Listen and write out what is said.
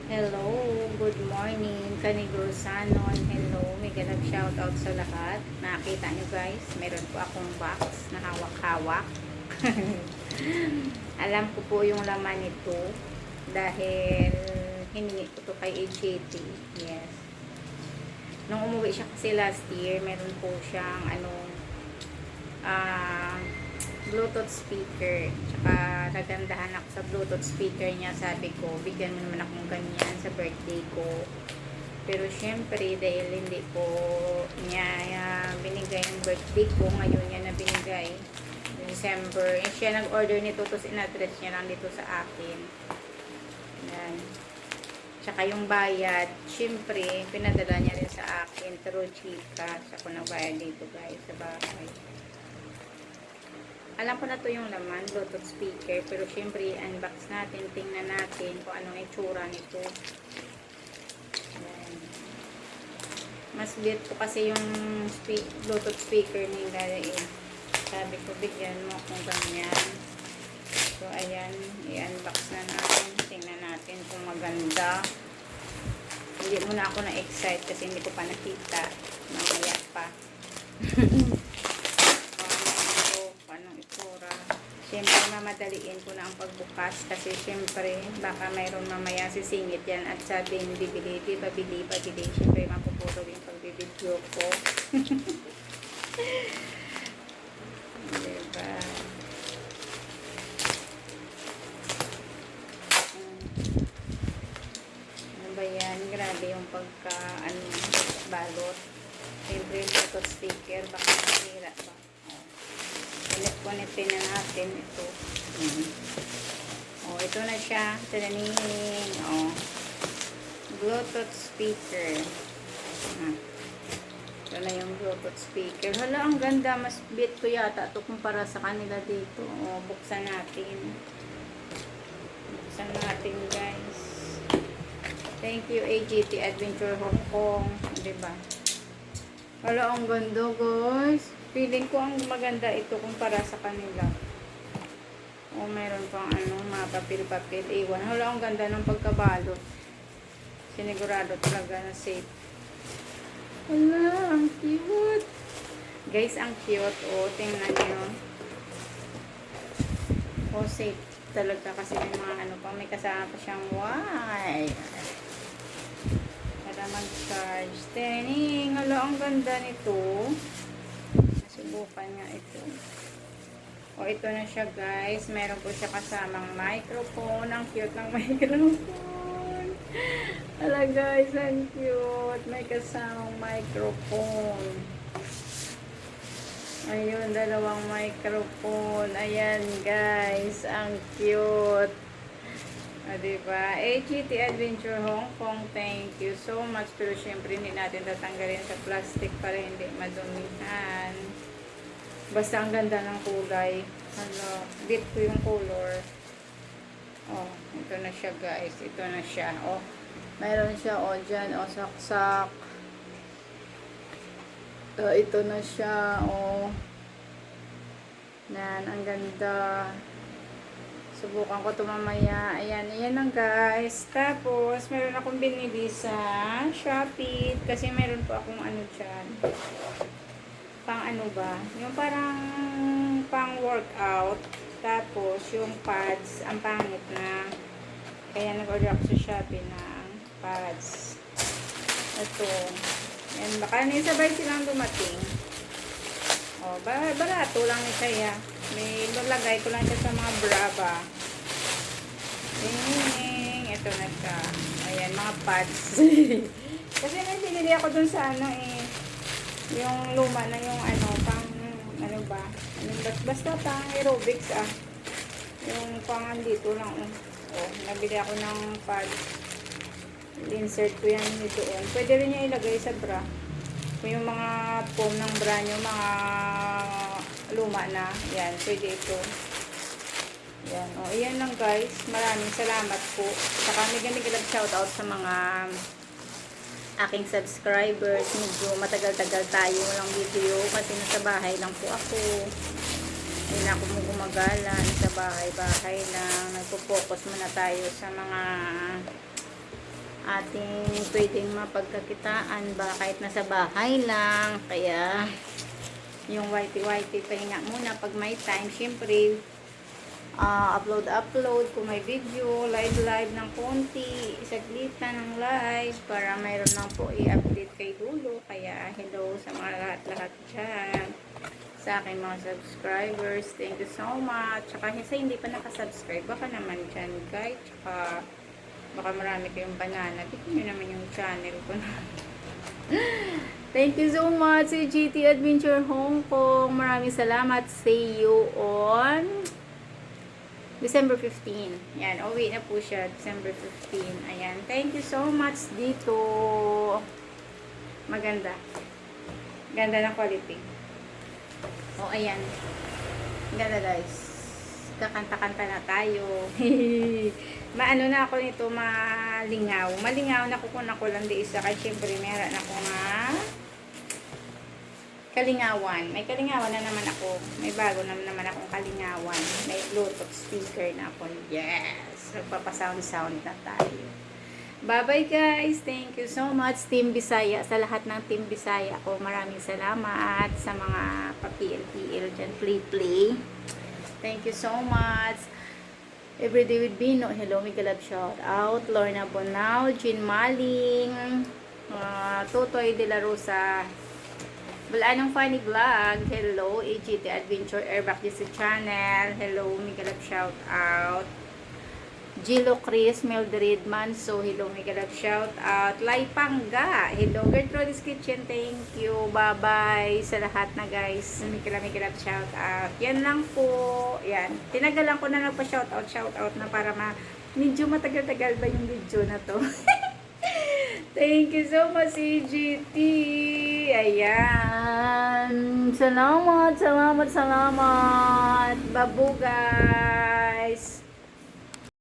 Hello, good morning, Kanigursanon. Hello, mega nag-shoutout sa lahat. Nakita nyo guys, meron po akong box na hawak-hawak. Alam ko po yung laman nito dahil hiningi ko to kay AJT. Yes. Nung umuwi siya kasi last year, meron po siyang ah, Bluetooth speaker. Tsaka nagandahan ako sa Bluetooth speaker niya. Sabi ko, bigyan mo naman akong ganyan sa birthday ko. Pero syempre, dahil hindi po niya binigay yung birthday ko, ngayon niya na binigay. December. Eh, siya nag-order nito, tapos in-address niya lang dito sa akin. Yan. Tsaka yung bayad, syempre, pinadala niya rin sa akin through GCash. Ako nagbayad dito guys, sa bahay. Alam ko na to yung laman, Bluetooth speaker, pero syempre unbox natin, tingnan natin kung anong itsura nito. Ayan. Mas bit ko kasi yung Bluetooth speaker nila eh. Sabi ko bigyan mo kung ganyan. So ayan, i-unbox na natin, tingnan natin kung maganda. Hindi muna ako na-excite kasi hindi ko pa nakita, mamaya pa. Siyempre, mamadaliin ko na ang pagbukas kasi siyempre, baka mayroon mamaya sisingit yan at sabihin, bibili. Siyempre, mapupuro yung pagbibidyo ko. Diba? Ano ba yan? Grabe yung balot. Siyempre, yung Bluetooth speaker, baka masira ba? Connect-connectin na natin ito. Oh, ito na siya. Tananing. Oh. Bluetooth speaker. Ito na yung Bluetooth speaker. Hala, ang ganda. Mas bit ko yata ito kumpara sa kanila dito. Oh, buksan natin. Buksan natin, guys. Thank you, AGT Adventure Hong Kong. Diba? Hala, ang ganda, guys. Feeling ko ang maganda ito kumpara sa kanila. O meron pang mga papel-papel. Iwan. Hala, ang ganda ng pagkabalot. Sinigurado talaga na safe. Hala, ang cute. Guys, ang cute. O, tingnan nyo. O, safe talaga kasi may mga pang may kasama pa siyang wire. Para mag-charge. Tening. Hala, ang ganda nito. Subukan nga ito. O, ito na siya guys. Meron po siya kasamang microphone. Ang cute ng microphone. Hala guys, ang cute. May kasamang microphone. Ayun, dalawang microphone. Ayan guys, ang cute. O, diba? AGT Adventure Hong Kong, thank you so much. Pero syempre, hindi natin tatanggalin sa plastic para hindi madumihan. Basta ang ganda ng kulay. Ano, bit ko yung color. Oh, ito na siya guys. Ito na siya. Oh, mayroon siya. Oh, dyan. Oh, saksak. Ito na siya. Oh. Yan, ang ganda. Subukan ko ito mamaya. Ayan, ayan lang guys. Tapos, meron akong binili sa Shopee. Kasi meron po akong dyan. Pang ba? Yung parang pang workout. Tapos, yung pads, ang pangit na. Kaya nag-order ako sa Shopee ng pads. Ito. Yan, baka sabay silang dumating. O, barato lang ni kaya. May lalagay ko lang siya sa mga brava. Ding! Ito na siya. Ayan, mga pads. Kasi may binili ako dun sa yung luma na yung pang, ba? Basta pang aerobics Yung pang dito lang. Oh, nabili ako ng pads. Insert ko yan doon. Pwede rin niya ilagay sa bra. Kung yung mga foam ng bra nyo, mga luma na, yan, pwede ito. Yan, o, yan lang guys. Maraming salamat po. Saka mega shoutout sa mga aking subscribers. Medyo matagal-tagal tayo walang video kasi nasa bahay lang po ako. Hindi na ako gumagala. Nasa bahay lang. Nagpo-focus muna tayo sa mga ating pwedeng mapagkakitaan ba kahit nasa bahay lang. Kaya yung whitey pahinga muna pag may time. Siyempre upload kung may video, live ng konti, saglitan ng live para mayroon lang po i-update kay dulo. Kaya hello sa mga lahat dyan, sa aking mga subscribers, thank you so much. Tsaka sa hindi pa nakasubscribe, baka naman dyan guys, tsaka baka marami kayong banana, tignan nyo naman yung channel ko na. Thank you so much si GT Adventure Hong Kong. Maraming salamat. See you on December 15. Yan, uwi na po siya December 15. Ayan, thank you so much dito. Maganda. Ganda ng quality. Oh, ayan. Ganda guys. Kakanta-kanta na tayo. Maano na ako nito, malingaw. Malingaw na kukunan ko lang di isa. Kaya syempre meron ako nga kalingawan. May kalingawan na naman ako. May bago naman akong kalingawan. May Bluetooth speaker na ako. Yes! Magpapasound na tayo. Bye-bye guys! Thank you so much Team Bisaya. Sa lahat ng Team Bisaya ko, maraming salamat. Sa mga pa-PL dyan, play. Thank you so much. Everyday with Bino. Hello, Migalab shout out. Lorna Bonao, Jean Maling, Totoy de la Rosa, wala nang funny vlog. Hello, AGT Adventure Airback sa channel. Hello, Migalab shout out. Gilo Chris, Mildred Manso. Hello, Migalab shout out. Lai Pangga. Hello, Gertrude's Kitchen. Thank you. Bye-bye sa lahat na guys. Migalab shout out. Yan lang po. Yan. Tinagalan ko na lang pa shout out na para medyo matagal-tagal ba yung video na to. Thank you so much, CGT. Ayan. Salamat. Babuga.